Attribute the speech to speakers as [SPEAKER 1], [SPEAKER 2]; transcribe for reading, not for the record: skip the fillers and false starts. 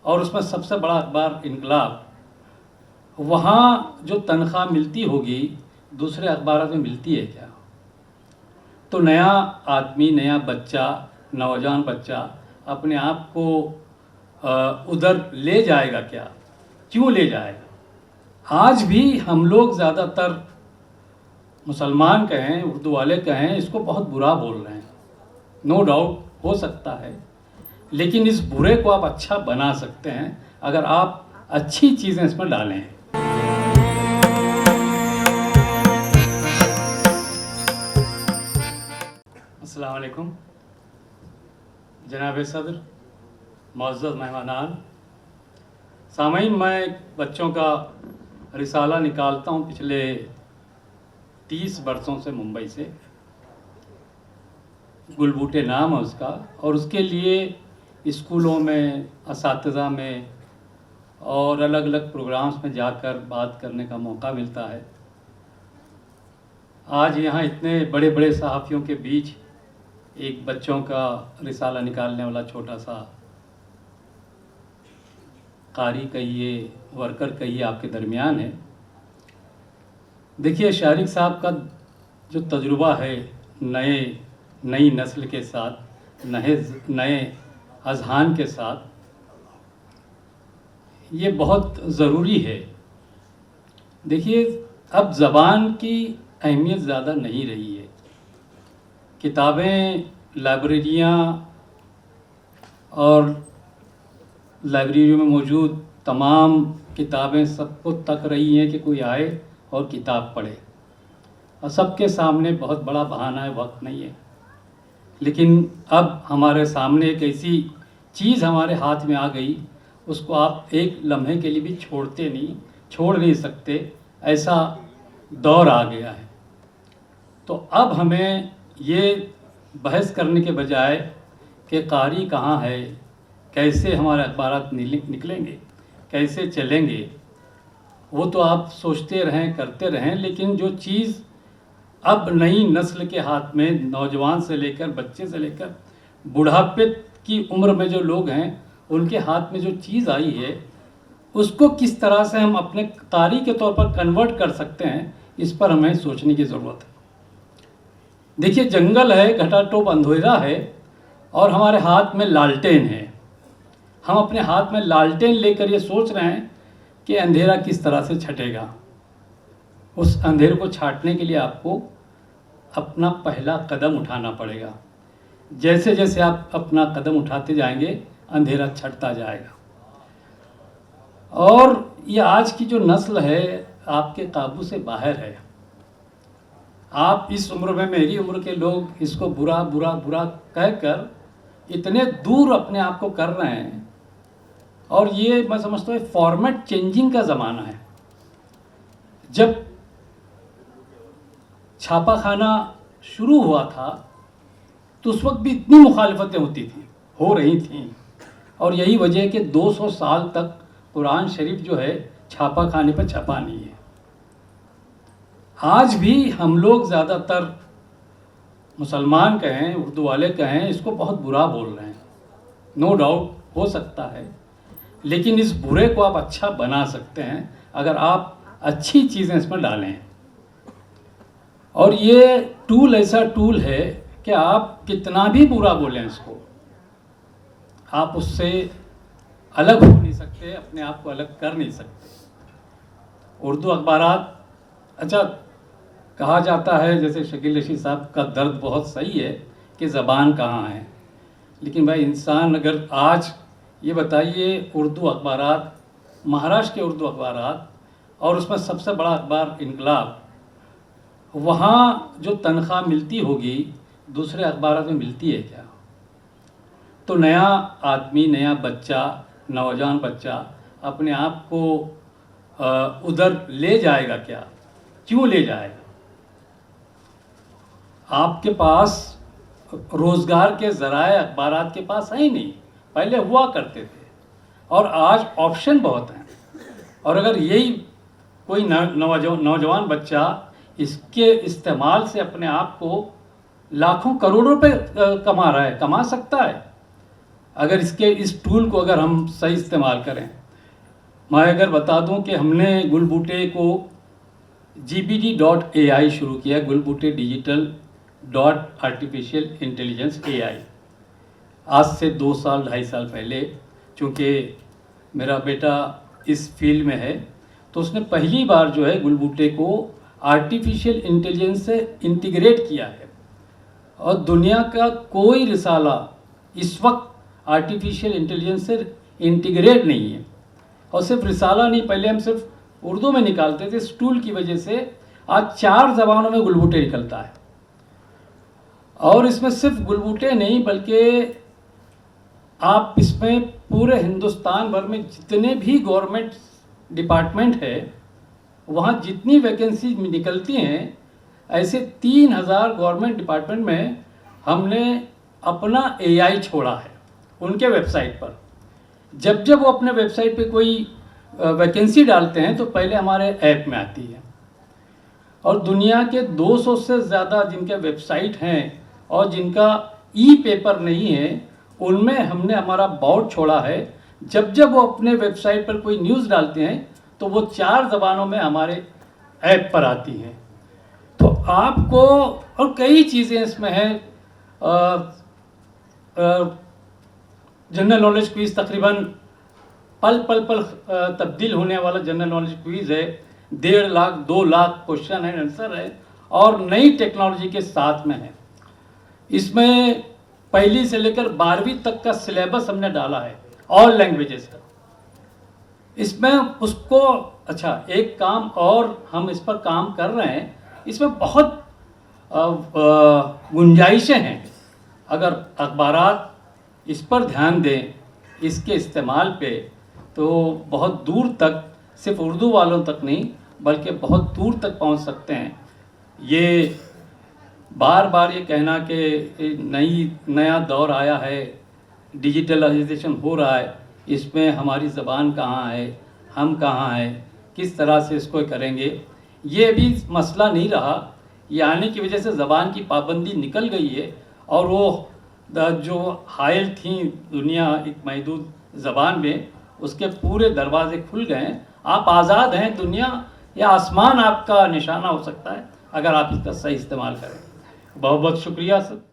[SPEAKER 1] और उसमें सबसे बड़ा अखबार इनकलाब, वहाँ जो तनख्वाह मिलती होगी दूसरे अखबारों में मिलती है क्या? तो नया आदमी, नया बच्चा, नौजवान बच्चा अपने आप को उधर ले जाएगा क्या? क्यों ले जाएगा? आज भी हम लोग ज़्यादातर मुसलमान कहें, उर्दू वाले कहें, इसको बहुत बुरा बोल रहे हैं। नो डाउट हो सकता है, लेकिन इस बुरे को आप अच्छा बना सकते हैं अगर आप अच्छी चीज़ें इसमें डालें। अस्सलाम वालेकुम जनाब सदर, मुअज़्ज़ज़ मेहमानान, सामईन, मैं बच्चों का रिसाला निकालता हूँ पिछले 30 वर्षों से मुंबई से। गुलबूटे नाम है उसका, और उसके लिए स्कूलों में, असातिज़ा में और अलग अलग प्रोग्राम्स में जाकर बात करने का मौका मिलता है। आज यहाँ इतने बड़े बड़े सहाफ़ियों के बीच एक बच्चों का रिसाला निकालने वाला छोटा सा कारी कहिए, वर्कर कहिए, आपके दरमियान है। देखिए, शारिक साहब का जो तजुर्बा है नई नस्ल के साथ, नए अज़हान के साथ, ये बहुत ज़रूरी है। देखिए, अब ज़बान की अहमियत ज़्यादा नहीं रही है। किताबें, लाइब्रेरियाँ और लाइब्रेरियों में मौजूद तमाम किताबें सबको तक रही हैं कि कोई आए और किताब पढ़े, और सबके सामने बहुत बड़ा बहाना है, वक्त नहीं है। लेकिन अब हमारे सामने एक ऐसी चीज़ हमारे हाथ में आ गई, उसको आप एक लम्हे के लिए भी छोड़ नहीं सकते, ऐसा दौर आ गया है। तो अब हमें ये बहस करने के बजाय कि कारी कहाँ है, कैसे हमारे अखबारात निकलेंगे, कैसे चलेंगे, वो तो आप सोचते रहें, करते रहें, लेकिन जो चीज़ अब नई नस्ल के हाथ में, नौजवान से लेकर, बच्चे से लेकर बुढ़ापे की उम्र में जो लोग हैं, उनके हाथ में जो चीज़ आई है, उसको किस तरह से हम अपने कारी के तौर पर कन्वर्ट कर सकते हैं, इस पर हमें सोचने की ज़रूरत है। देखिए, जंगल है, घटाटोप अंधेरा है, और हमारे हाथ में लालटेन है। हम अपने हाथ में लालटेन लेकर ये सोच रहे हैं कि अंधेरा किस तरह से छटेगा। उस अंधेरे को छाटने के लिए आपको अपना पहला कदम उठाना पड़ेगा। जैसे जैसे आप अपना कदम उठाते जाएंगे, अंधेरा छटता जाएगा। और ये आज की जो नस्ल है, आपके काबू से बाहर है। आप इस उम्र में, मेरी उम्र के लोग इसको बुरा बुरा बुरा कहकर इतने दूर अपने आप को कर रहे हैं, और ये मैं समझता हूँ फॉर्मेट चेंजिंग का ज़माना है। जब छापाखाना शुरू हुआ था तो उस वक्त भी इतनी मुखालफतें हो रही थीं, और यही वजह है कि 200 साल तक कुरान शरीफ जो है छापाखाने पर छपा नहीं है। आज भी हम लोग ज़्यादातर मुसलमान कहें, उर्दू वाले कहें, इसको बहुत बुरा बोल रहे हैं। नो डाउट हो सकता है, लेकिन इस बुरे को आप अच्छा बना सकते हैं अगर आप अच्छी चीज़ें इसमें डालें। और ये टूल ऐसा टूल है कि आप कितना भी बुरा बोलें इसको, आप उससे अलग हो नहीं सकते, अपने आप को अलग कर नहीं सकते। उर्दू अखबारात, अच्छा, कहा जाता है, जैसे शकील रशीद साहब का दर्द बहुत सही है कि ज़बान कहाँ है, लेकिन भाई इंसान, अगर आज ये बताइए, उर्दू अखबारात, महाराष्ट्र के उर्दू अखबारात, और उसमें सबसे बड़ा अखबार इनकलाब, वहाँ जो तनख्वाह मिलती होगी दूसरे अखबारों में मिलती है क्या? तो नया आदमी, नया बच्चा, नौजवान बच्चा अपने आप को उधर ले जाएगा क्या? क्यों ले जाएगा? आपके पास रोज़गार के ज़राए अखबारात के पास है ही नहीं, पहले हुआ करते थे, और आज ऑप्शन बहुत हैं। और अगर यही कोई नौजवान बच्चा इसके इस्तेमाल से अपने आप को लाखों करोड़ों रुपए कमा रहा है, कमा सकता है, अगर इस टूल को अगर हम सही इस्तेमाल करें। मैं अगर बता दूं कि हमने गुलबूटे को GPD.AI शुरू किया, गुलबूटे digital dot artificial intelligence AI, आज से 2 साल 2.5 साल पहले। चूँकि मेरा बेटा इस फील्ड में है, तो उसने पहली बार जो है गुलबूटे को आर्टिफिशियल इंटेलिजेंस से इंटीग्रेट किया है। और दुनिया का कोई रिसाला इस वक्त आर्टिफिशियल इंटेलिजेंस से इंटीग्रेट नहीं है। और सिर्फ रिसाला नहीं, पहले हम सिर्फ उर्दू में निकालते थे। इस टूल की वजह से आज 4 ज़बानों में गुलबूटे निकलता है। और इसमें सिर्फ गुलबूटे नहीं, बल्कि आप इसमें पूरे हिंदुस्तान भर में जितने भी गवर्नमेंट डिपार्टमेंट है, वहाँ जितनी वैकेंसी निकलती हैं, ऐसे 3000 गवर्नमेंट डिपार्टमेंट में हमने अपना AI छोड़ा है उनके वेबसाइट पर। जब जब वो अपने वेबसाइट पे कोई वैकेंसी डालते हैं तो पहले हमारे ऐप में आती है। और दुनिया के 200 से ज़्यादा जिनके वेबसाइट हैं और जिनका पेपर नहीं है, उनमें हमने हमारा बॉट छोड़ा है। जब जब वो अपने वेबसाइट पर कोई न्यूज़ डालते हैं तो वो 4 ज़बानों में हमारे ऐप पर आती हैं। तो आपको और कई चीज़ें इसमें हैं। जनरल नॉलेज क्विज़ तकरीबन पल तब्दील होने वाला जनरल नॉलेज क्विज़ है। 1.5 lakh 2 lakh question and answer है और नई टेक्नोलॉजी के साथ में है। इसमें पहली से लेकर 12वीं तक का सिलेबस हमने डाला है, ऑल लैंग्वेजेस का। इसमें उसको अच्छा एक काम और हम इस पर काम कर रहे हैं। इसमें बहुत गुंजाइशें हैं। अगर अखबारात इस पर ध्यान दें, इसके इस्तेमाल पे, तो बहुत दूर तक, सिर्फ उर्दू वालों तक नहीं बल्कि बहुत दूर तक पहुंच सकते हैं। ये बार बार ये कहना कि नया दौर आया है, डिजिटलाइजेशन हो रहा है, इसमें हमारी ज़बान कहाँ है, हम कहाँ हैं, किस तरह से इसको करेंगे, ये भी मसला नहीं रहा। ये आने की वजह से ज़बान की पाबंदी निकल गई है और वो जो हायल थी दुनिया एक महदूद ज़बान में, उसके पूरे दरवाजे खुल गए हैं। आप आज़ाद हैं। दुनिया या आसमान आपका निशाना हो सकता है अगर आप इसका सही इस्तेमाल करें। बहुत बहुत शुक्रिया सर।